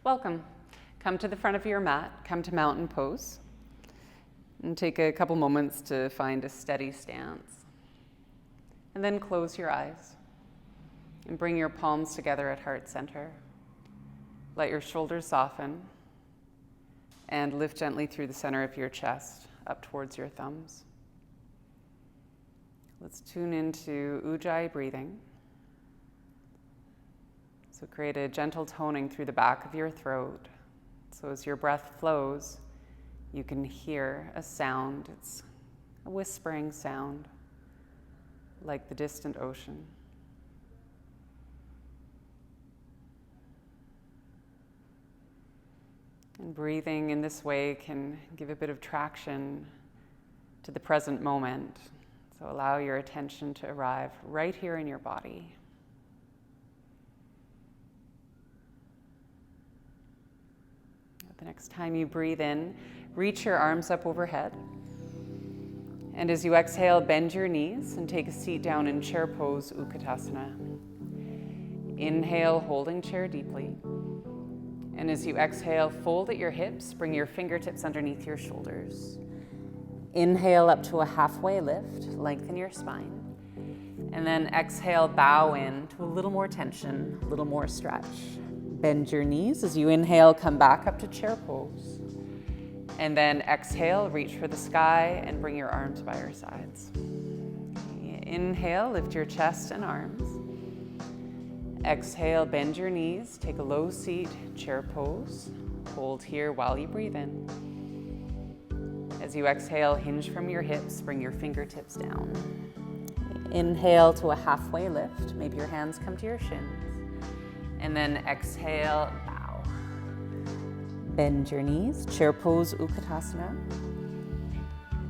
Welcome. Come to the front of your mat, come to mountain pose, and take a couple moments to find a steady stance. And then close your eyes and bring your palms together at heart center. Let your shoulders soften and lift gently through the center of your chest up towards your thumbs. Let's tune into Ujjayi breathing. So create a gentle toning through the back of your throat. So as your breath flows, you can hear a sound. It's a whispering sound, like the distant ocean. And breathing in this way can give a bit of traction to the present moment. So allow your attention to arrive right here in your body. The next time you breathe in, reach your arms up overhead. And as you exhale, bend your knees and take a seat down in chair pose, Utkatasana. Inhale, holding chair deeply. And as you exhale, fold at your hips, bring your fingertips underneath your shoulders. Inhale up to a halfway lift, lengthen your spine. And then exhale, bow in to a little more tension, a little more stretch. Bend your knees. As you inhale, come back up to chair pose. And then exhale, reach for the sky and bring your arms by your sides. Inhale, lift your chest and arms. Exhale, bend your knees, take a low seat, chair pose. Hold here while you breathe in. As you exhale, hinge from your hips, bring your fingertips down. Inhale to a halfway lift. Maybe your hands come to your shins. And then exhale, bow. Bend your knees, chair pose, Utkatasana.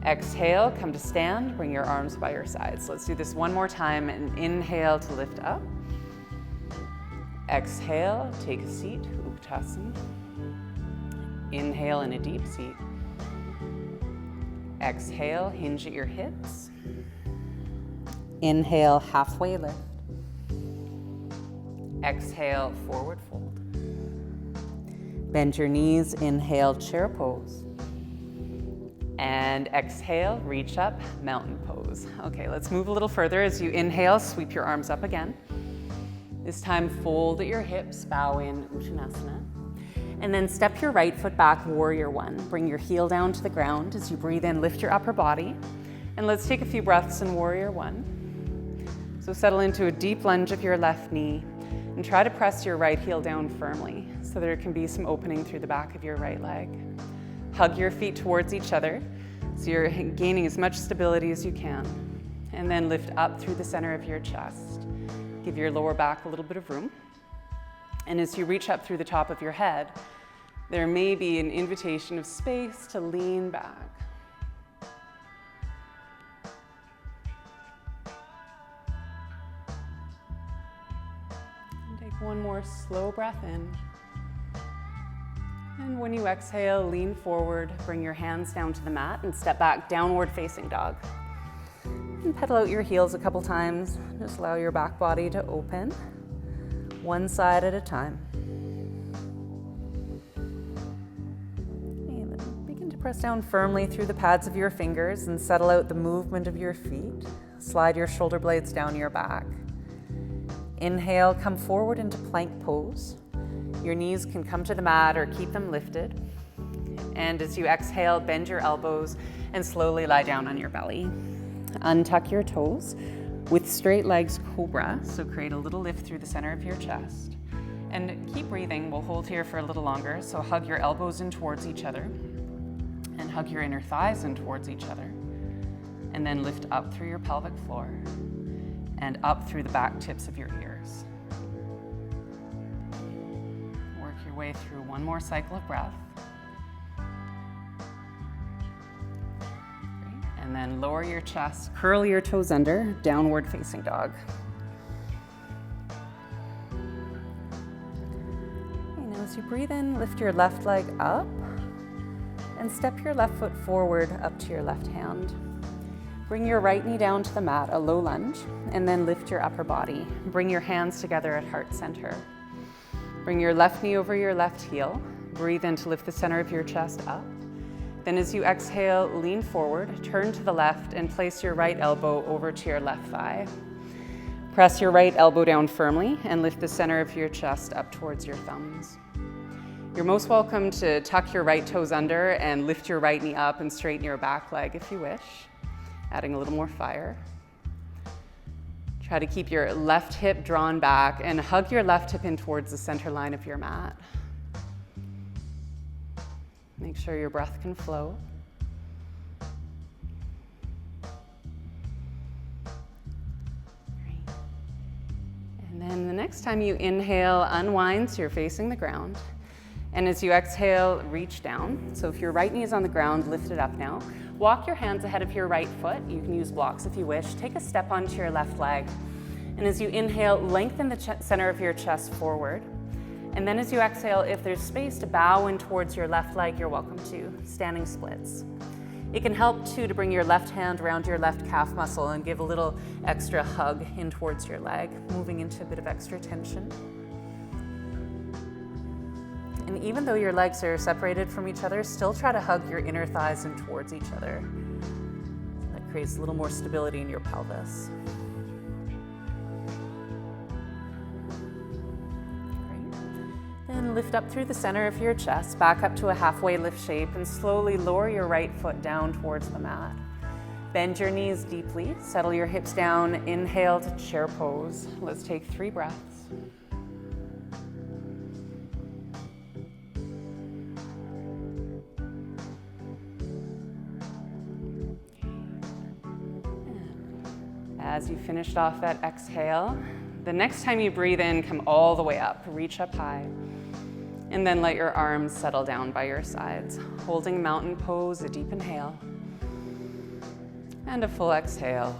Exhale, come to stand, bring your arms by your sides. Let's do this one more time, and inhale to lift up. Exhale, take a seat, Utkatasana. Inhale in a deep seat. Exhale, hinge at your hips. Inhale, halfway lift. Exhale, forward fold. Bend your knees, inhale, chair pose. And exhale, reach up, mountain pose. Okay, let's move a little further. As you inhale, sweep your arms up again. This time, fold at your hips, bow in, Uttanasana. And then step your right foot back, warrior one. Bring your heel down to the ground. As you breathe in, lift your upper body. And let's take a few breaths in warrior one. So settle into a deep lunge of your left knee. And try to press your right heel down firmly so there can be some opening through the back of your right leg. Hug your feet towards each other so you're gaining as much stability as you can. And then lift up through the center of your chest. Give your lower back a little bit of room. And as you reach up through the top of your head, there may be an invitation of space to lean back. One more slow breath in. And when you exhale, lean forward, bring your hands down to the mat and step back, downward facing dog. And pedal out your heels a couple times. Just allow your back body to open, one side at a time. And then begin to press down firmly through the pads of your fingers and settle out the movement of your feet. Slide your shoulder blades down your back. Inhale, come forward into plank pose. Your knees can come to the mat or keep them lifted. And as you exhale, bend your elbows and slowly lie down on your belly. Untuck your toes. With straight legs, cobra. So create a little lift through the center of your chest. And keep breathing. We'll hold here for a little longer. So hug your elbows in towards each other. And hug your inner thighs in towards each other. And then lift up through your pelvic floor. And up through the back tips of your ears. Work your way through one more cycle of breath. Great. And then lower your chest, curl your toes under, downward facing dog. And as you breathe in, lift your left leg up and step your left foot forward up to your left hand. Bring your right knee down to the mat, a low lunge, and then lift your upper body. Bring your hands together at heart center. Bring your left knee over your left heel. Breathe in to lift the center of your chest up. Then as you exhale, lean forward, turn to the left, and place your right elbow over to your left thigh. Press your right elbow down firmly and lift the center of your chest up towards your thumbs. You're most welcome to tuck your right toes under and lift your right knee up and straighten your back leg if you wish, adding a little more fire. Try to keep your left hip drawn back and hug your left hip in towards the center line of your mat. Make sure your breath can flow. And then the next time you inhale, unwind so you're facing the ground. And as you exhale, reach down. So if your right knee is on the ground, lift it up now. Walk your hands ahead of your right foot. You can use blocks if you wish. Take a step onto your left leg. And as you inhale, lengthen the center of your chest forward. And then as you exhale, if there's space to bow in towards your left leg, you're welcome to. Standing splits. It can help too to bring your left hand around your left calf muscle and give a little extra hug in towards your leg, moving into a bit of extra tension. And even though your legs are separated from each other, still try to hug your inner thighs in towards each other. That creates a little more stability in your pelvis. Then lift up through the center of your chest, back up to a halfway lift shape, and slowly lower your right foot down towards the mat. Bend your knees deeply, settle your hips down, inhale to chair pose. Let's take 3 breaths. As you finished off that exhale, the next time you breathe in, come all the way up, reach up high. And then let your arms settle down by your sides, holding mountain pose, a deep inhale, and a full exhale.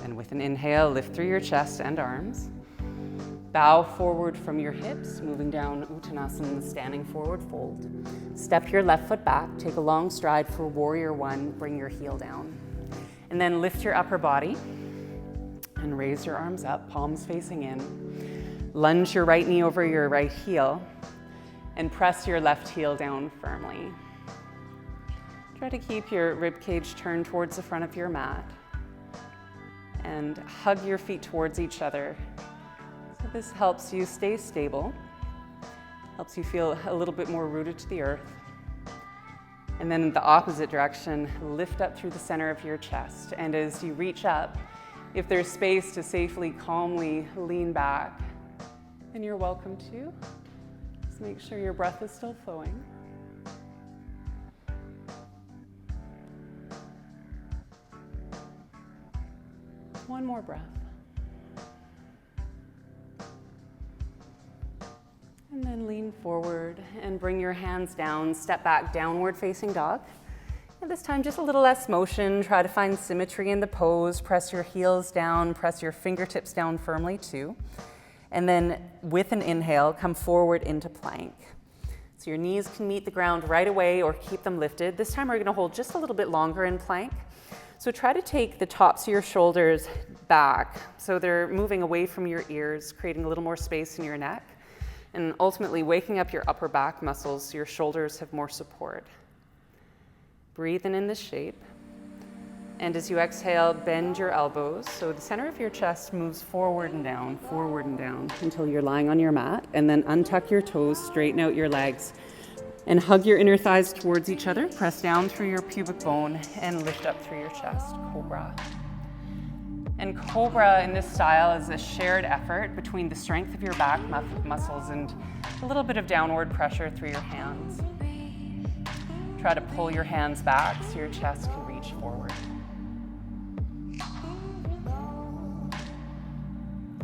And with an inhale, lift through your chest and arms. Bow forward from your hips, moving down Uttanasana, standing forward fold. Step your left foot back, take a long stride for warrior 1, bring your heel down. And then lift your upper body and raise your arms up, palms facing in. Lunge your right knee over your right heel and press your left heel down firmly. Try to keep your rib cage turned towards the front of your mat and hug your feet towards each other. So this helps you stay stable, helps you feel a little bit more rooted to the earth. And then in the opposite direction, lift up through the center of your chest. And as you reach up, if there's space to safely, calmly lean back, then you're welcome to. Just make sure your breath is still flowing. One more breath. And then lean forward and bring your hands down, step back, downward facing dog. And this time just a little less motion, try to find symmetry in the pose, press your heels down, press your fingertips down firmly too. And then with an inhale, come forward into plank. So your knees can meet the ground right away or keep them lifted. This time we're gonna hold just a little bit longer in plank. So try to take the tops of your shoulders back so they're moving away from your ears, creating a little more space in your neck, and ultimately waking up your upper back muscles so your shoulders have more support. Breathe in this shape. And as you exhale, bend your elbows so the center of your chest moves forward and down until you're lying on your mat. And then untuck your toes, straighten out your legs, and hug your inner thighs towards each other. Press down through your pubic bone and lift up through your chest, Cobra. And Cobra in this style is a shared effort between the strength of your back muscles and a little bit of downward pressure through your hands. Try to pull your hands back so your chest can reach forward.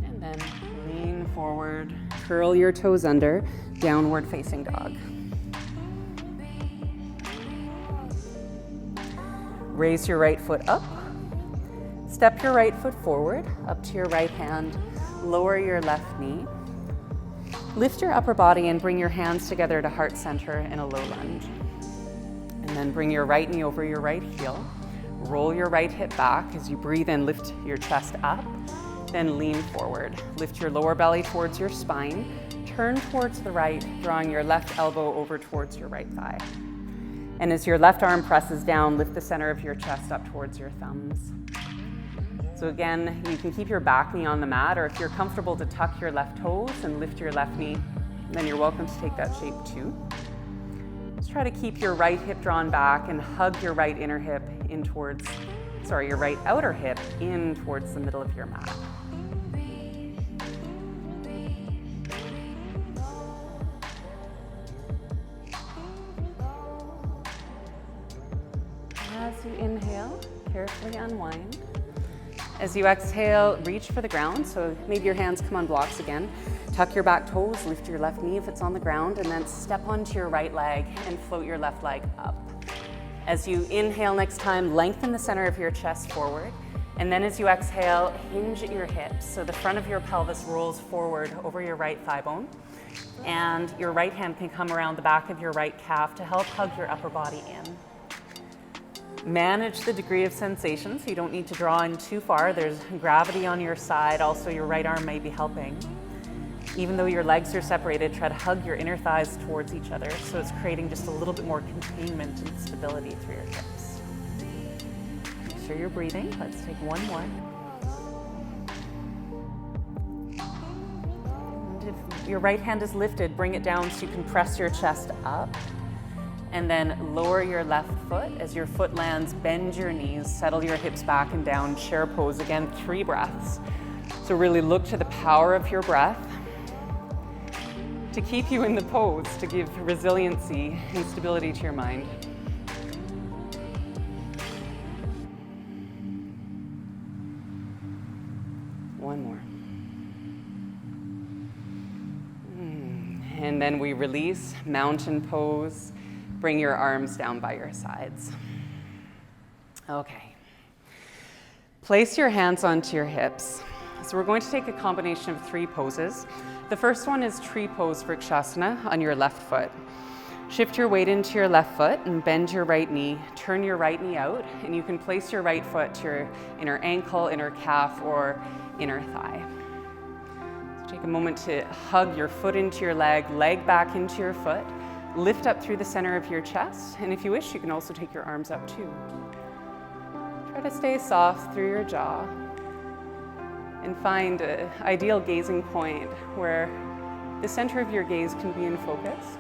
And then lean forward, curl your toes under, downward facing dog. Raise your right foot up. Step your right foot forward, up to your right hand. Lower your left knee. Lift your upper body and bring your hands together to heart center in a low lunge. And then bring your right knee over your right heel. Roll your right hip back. As you breathe in, lift your chest up, then lean forward. Lift your lower belly towards your spine. Turn towards the right, drawing your left elbow over towards your right thigh. And as your left arm presses down, lift the center of your chest up towards your thumbs. So again, you can keep your back knee on the mat, or if you're comfortable to tuck your left toes and lift your left knee, then you're welcome to take that shape too. Just try to keep your right hip drawn back and hug your right inner hip in towards, your right outer hip in towards the middle of your mat. As you inhale, carefully unwind. As you exhale, reach for the ground. So maybe your hands come on blocks again. Tuck your back toes, lift your left knee if it's on the ground, and then step onto your right leg and float your left leg up. As you inhale next time, lengthen the center of your chest forward. And then as you exhale, hinge at your hips. So the front of your pelvis rolls forward over your right thigh bone. And your right hand can come around the back of your right calf to help hug your upper body in. Manage the degree of sensation, so you don't need to draw in too far. There's gravity on your side. Also, your right arm may be helping. Even though your legs are separated, try to hug your inner thighs towards each other, so it's creating just a little bit more containment and stability through your hips. Make sure you're breathing. Let's take one more. And if your right hand is lifted, bring it down so you can press your chest up. And then lower your left foot. As your foot lands, bend your knees, settle your hips back and down, chair pose. Again, 3 breaths. So really look to the power of your breath to keep you in the pose, to give resiliency and stability to your mind. One more. And then we release, mountain pose. Bring your arms down by your sides. Okay. Place your hands onto your hips. So we're going to take a combination of 3 poses. The first one is tree pose for Vrikshasana on your left foot. Shift your weight into your left foot and bend your right knee. Turn your right knee out, and you can place your right foot to your inner ankle, inner calf, or inner thigh. So take a moment to hug your foot into your leg, leg back into your foot. Lift up through the center of your chest, and if you wish, you can also take your arms up too. Try to stay soft through your jaw and find an ideal gazing point where the center of your gaze can be in focus.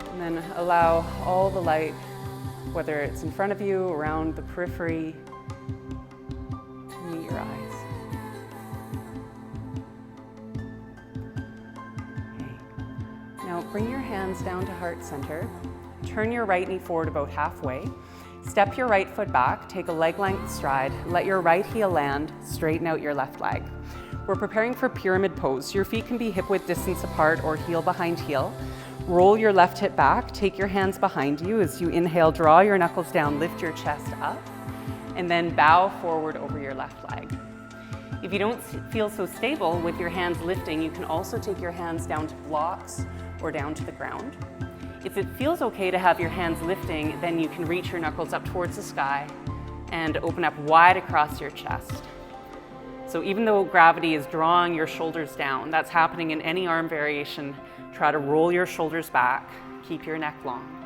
And then allow all the light, whether it's in front of you, around the periphery, to meet your eyes. Now bring your hands down to heart center. Turn your right knee forward about halfway. Step your right foot back, take a leg length stride, let your right heel land, straighten out your left leg. We're preparing for pyramid pose. Your feet can be hip width distance apart or heel behind heel. Roll your left hip back, take your hands behind you. As you inhale, draw your knuckles down, lift your chest up, and then bow forward over your left leg. If you don't feel so stable with your hands lifting, you can also take your hands down to blocks or down to the ground. If it feels okay to have your hands lifting, then you can reach your knuckles up towards the sky and open up wide across your chest. So even though gravity is drawing your shoulders down, that's happening in any arm variation. Try to roll your shoulders back, keep your neck long.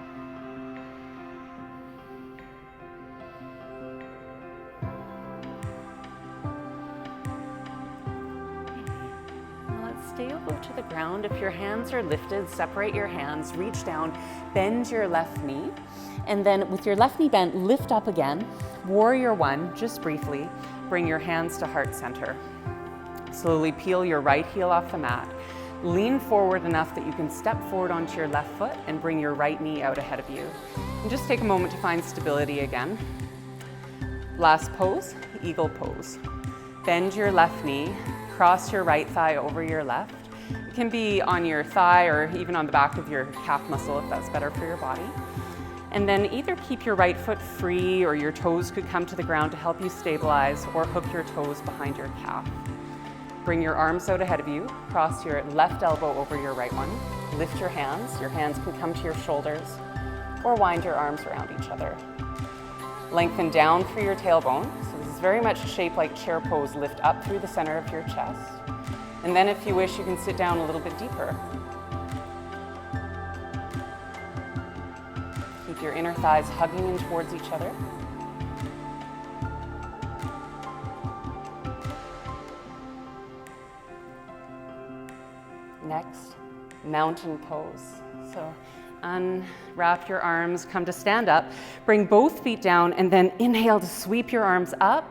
Stay low to the ground. If your hands are lifted, separate your hands, reach down, bend your left knee, and then with your left knee bent, lift up again. Warrior 1, just briefly, bring your hands to heart center. Slowly peel your right heel off the mat. Lean forward enough that you can step forward onto your left foot and bring your right knee out ahead of you. And just take a moment to find stability again. Last pose, eagle pose. Bend your left knee. Cross your right thigh over your left. It can be on your thigh or even on the back of your calf muscle if that's better for your body. And then either keep your right foot free or your toes could come to the ground to help you stabilize, or hook your toes behind your calf. Bring your arms out ahead of you. Cross your left elbow over your right one. Lift your hands. Your hands can come to your shoulders. or wind your arms around each other. Lengthen down through your tailbone. So this is very much a shape like chair pose. Lift up through the center of your chest. And then if you wish, you can sit down a little bit deeper. Keep your inner thighs hugging in towards each other. Next, mountain pose. So unwrap your arms, come to stand up, bring both feet down, and then inhale to sweep your arms up.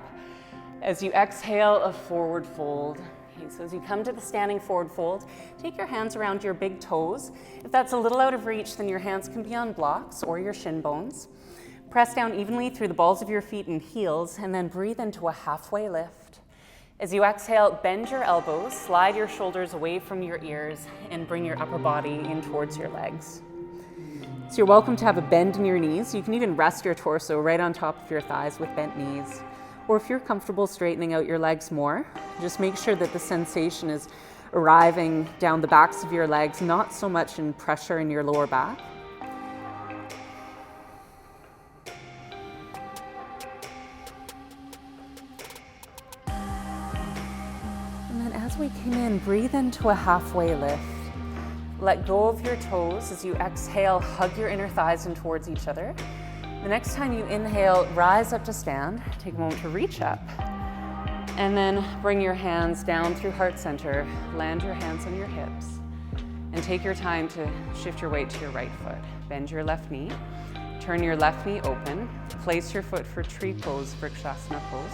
As you exhale, a forward fold. Okay, so as you come to the standing forward fold, take your hands around your big toes. If that's a little out of reach, then your hands can be on blocks or your shin bones. Press down evenly through the balls of your feet and heels, and then breathe into a halfway lift. As you exhale, bend your elbows, slide your shoulders away from your ears, and bring your upper body in towards your legs. So you're welcome to have a bend in your knees. You can even rest your torso right on top of your thighs with bent knees. Or if you're comfortable straightening out your legs more, just make sure that the sensation is arriving down the backs of your legs, not so much in pressure in your lower back. As we come in, breathe into a halfway lift. Let go of your toes. As you exhale, hug your inner thighs in towards each other. The next time you inhale, rise up to stand. Take a moment to reach up. And then bring your hands down through heart center. Land your hands on your hips. And take your time to shift your weight to your right foot. Bend your left knee. Turn your left knee open. Place your foot for tree pose, Vrikshasana pose.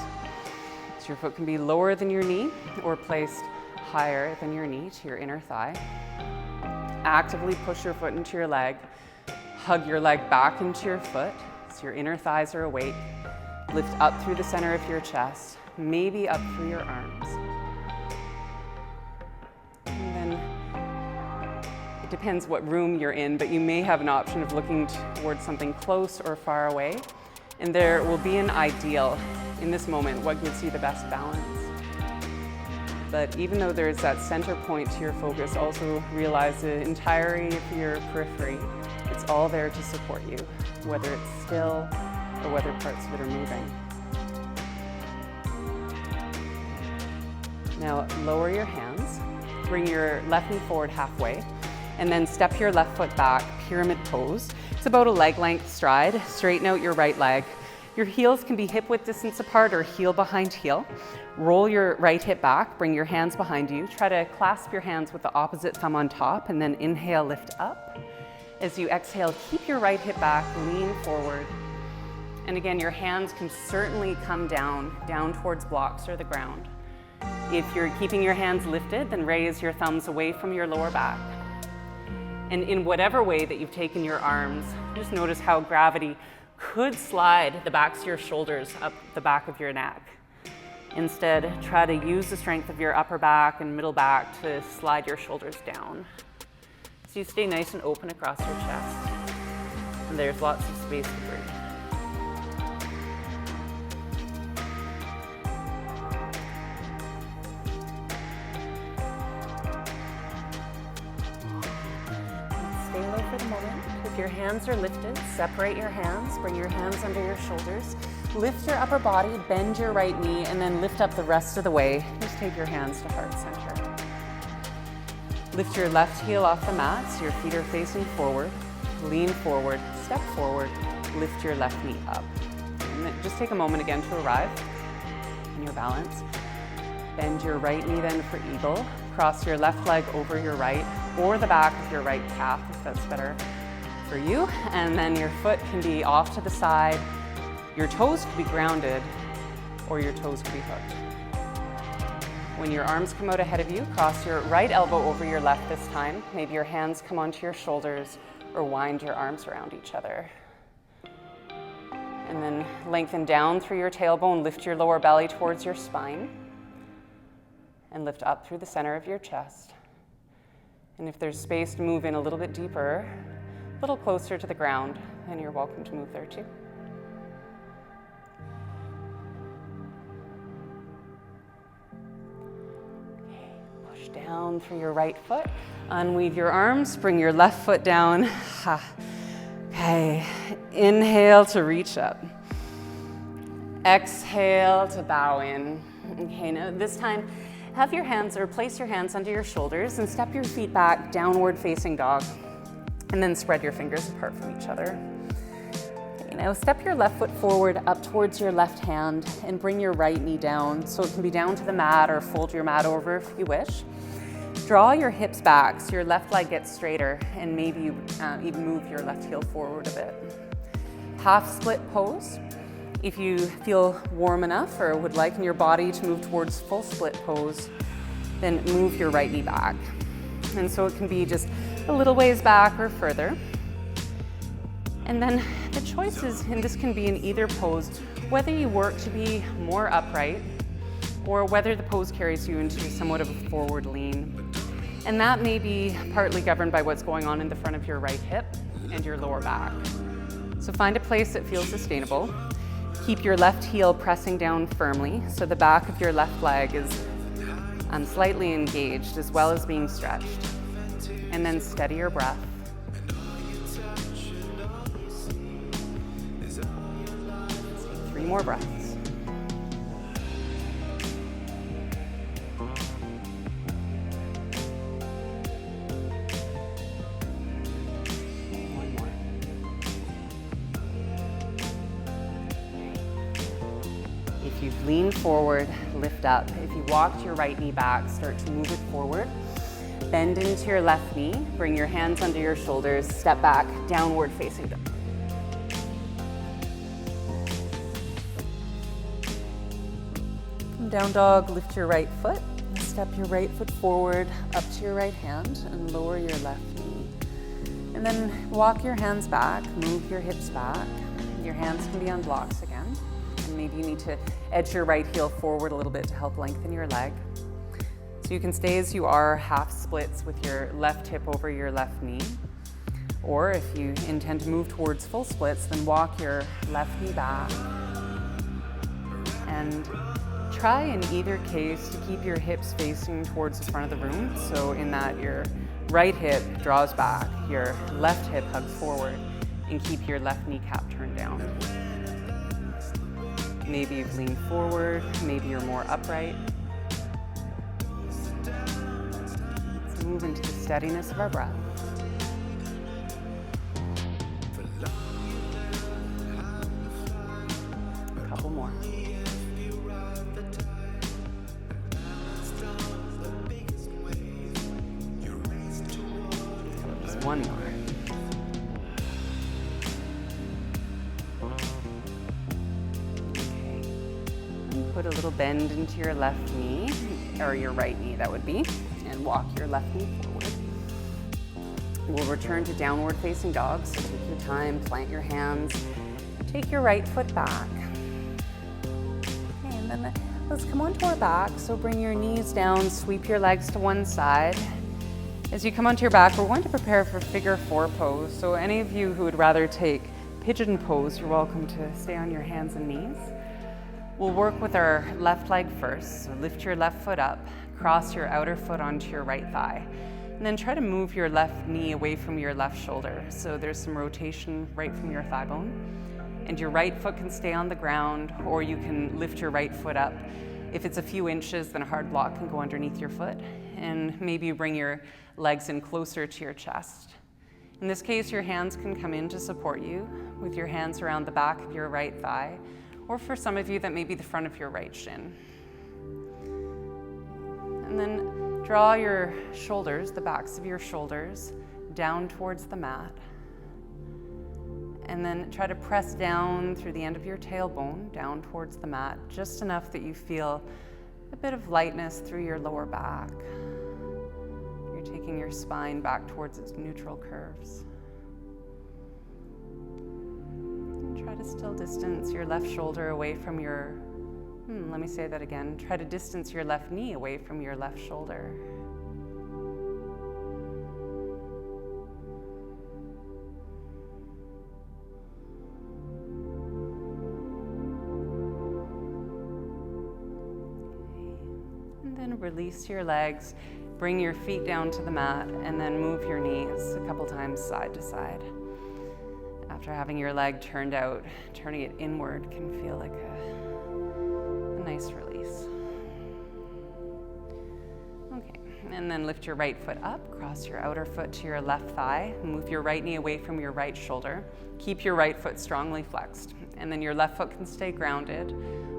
So your foot can be lower than your knee or placed higher than your knee to your inner thigh. Actively push your foot into your leg. Hug your leg back into your foot so your inner thighs are awake. Lift up through the center of your chest, maybe up through your arms. And then it depends what room you're in, but you may have an option of looking towards something close or far away. And there will be an ideal in this moment, what gives you the best balance. But even though there's that center point to your focus, also realize the entirety of your periphery, it's all there to support you, whether it's still or whether parts of it are moving. Now lower your hands, bring your left knee forward halfway, and then step your left foot back, pyramid pose. It's about a leg length stride. Straighten out your right leg. Your heels can be hip width distance apart or heel behind heel. Roll your right hip back, bring your hands behind you. Try to clasp your hands with the opposite thumb on top, and then inhale, lift up. As you exhale, keep your right hip back, lean forward. And again, your hands can certainly come down towards blocks or the ground. If you're keeping your hands lifted, then raise your thumbs away from your lower back. And in whatever way that you've taken your arms, just notice how gravity could slide the backs of your shoulders up the back of your neck. Instead, try to use the strength of your upper back and middle back to slide your shoulders down. So you stay nice and open across your chest. And there's lots of space to breathe. Stay low for the moment. If your hands are lifted, separate your hands, bring your hands under your shoulders, lift your upper body, bend your right knee, and then lift up the rest of the way. Just take your hands to heart center. Lift your left heel off the mat so your feet are facing forward. Lean forward, step forward, lift your left knee up. And then just take a moment again to arrive in your balance. Bend your right knee then for eagle. Cross your left leg over your right or the back of your right calf if that's better for you. And then your foot can be off to the side. Your toes could be grounded or your toes could be hooked. When your arms come out ahead of you, cross your right elbow over your left this time. Maybe your hands come onto your shoulders or wind your arms around each other. And then lengthen down through your tailbone, lift your lower belly towards your spine, and lift up through the center of your chest. And if there's space to move in a little bit deeper, a little closer to the ground, then you're welcome to move there too. Okay, push down through your right foot, unweave your arms, bring your left foot down. Okay, Okay, inhale to reach up. Exhale to bow in. Okay, now this time, have your hands or place your hands under your shoulders and step your feet back, downward facing dog. And then spread your fingers apart from each other. Okay, now step your left foot forward up towards your left hand and bring your right knee down. So it can be down to the mat or fold your mat over if you wish. Draw your hips back so your left leg gets straighter, and maybe you even move your left heel forward a bit. Half split pose. If you feel warm enough or would like in your body to move towards full split pose, then move your right knee back. And so it can be just a little ways back or further. And then the choice is, and this can be in either pose, whether you work to be more upright or whether the pose carries you into somewhat of a forward lean. And that may be partly governed by what's going on in the front of your right hip and your lower back. So find a place that feels sustainable. Keep your left heel pressing down firmly so the back of your left leg is slightly engaged as well as being stretched. And then steady your breath. Take 3 more breaths. One more. If you've leaned forward, lift up. If you walked your right knee back, start to move it forward. Bend into your left knee, bring your hands under your shoulders, step back, downward facing dog. From down dog, lift your right foot, step your right foot forward up to your right hand and lower your left knee. And then walk your hands back, move your hips back. Your hands can be on blocks again. And maybe you need to edge your right heel forward a little bit to help lengthen your leg. So you can stay as you are, half splits with your left hip over your left knee. Or if you intend to move towards full splits, then walk your left knee back. And try in either case to keep your hips facing towards the front of the room. So in that your right hip draws back, your left hip hugs forward, and keep your left kneecap turned down. Maybe you've leaned forward, maybe you're more upright. Let's move into the steadiness of our breath. A couple more. Just one more. Put a little bend into your left knee, or your right knee that would be, and walk your left knee forward. We'll return to downward facing dog, so take your time, plant your hands, take your right foot back. Okay, and then let's come onto our back, so bring your knees down, sweep your legs to one side. As you come onto your back, we're going to prepare for figure 4 pose, so any of you who would rather take pigeon pose, you're welcome to stay on your hands and knees. We'll work with our left leg first, so lift your left foot up, cross your outer foot onto your right thigh, and then try to move your left knee away from your left shoulder, so there's some rotation right from your thigh bone. And your right foot can stay on the ground, or you can lift your right foot up. If it's a few inches, then a hard block can go underneath your foot, and maybe you bring your legs in closer to your chest. In this case, your hands can come in to support you, with your hands around the back of your right thigh, or for some of you, that may be the front of your right shin. And then draw your shoulders, the backs of your shoulders, down towards the mat. And then try to press down through the end of your tailbone, down towards the mat, just enough that you feel a bit of lightness through your lower back. You're taking your spine back towards its neutral curves. Try to still distance your left shoulder away from your, let me say that again. Try to distance your left knee away from your left shoulder. And then release your legs, bring your feet down to the mat, and then move your knees a couple times side to side. After having your leg turned out, turning it inward can feel like a nice release. Okay, and then lift your right foot up, cross your outer foot to your left thigh, move your right knee away from your right shoulder. Keep your right foot strongly flexed, and then your left foot can stay grounded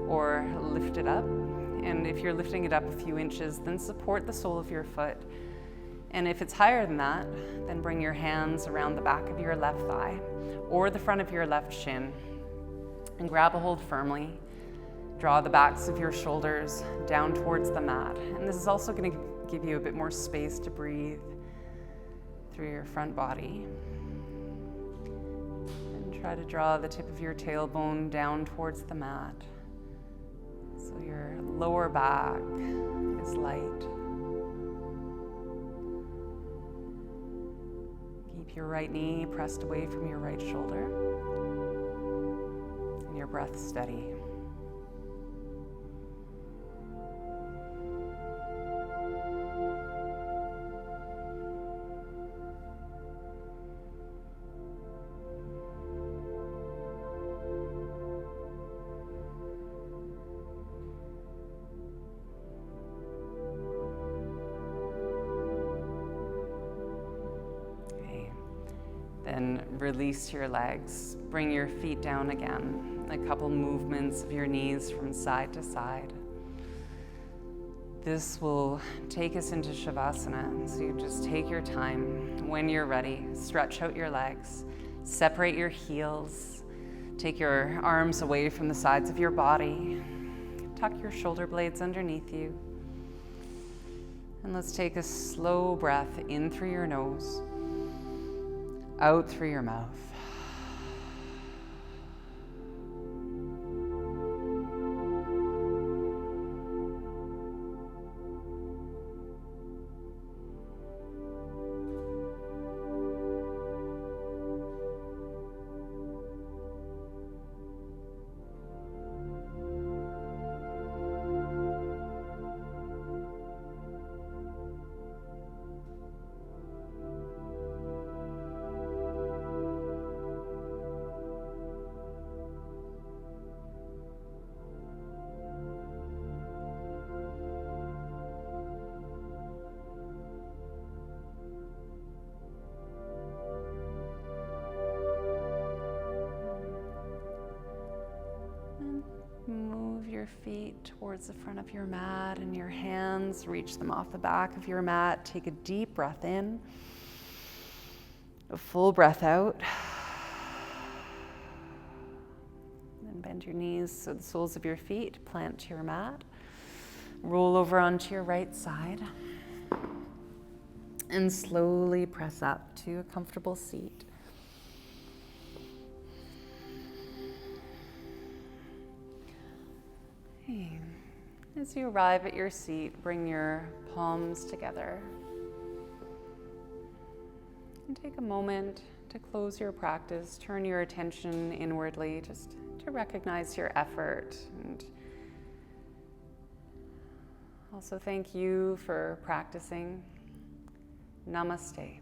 or lift it up. And if you're lifting it up a few inches, then support the sole of your foot. And if it's higher than that, then bring your hands around the back of your left thigh or the front of your left shin and grab a hold firmly. Draw the backs of your shoulders down towards the mat. And this is also going to give you a bit more space to breathe through your front body. And try to draw the tip of your tailbone down towards the mat, so your lower back is light. Keep your right knee pressed away from your right shoulder and your breath steady. Then release your legs. Bring your feet down again. A couple movements of your knees from side to side. This will take us into Shavasana. So you just take your time. When you're ready, stretch out your legs. Separate your heels. Take your arms away from the sides of your body. Tuck your shoulder blades underneath you. And let's take a slow breath in through your nose, out through your mouth. Move your feet towards the front of your mat and your hands, reach them off the back of your mat. Take a deep breath in, a full breath out. Then bend your knees so the soles of your feet plant to your mat. Roll over onto your right side and slowly press up to a comfortable seat. As you arrive at your seat, bring your palms together and take a moment to close your practice. Turn your attention inwardly just to recognize your effort, and also thank you for practicing. Namaste.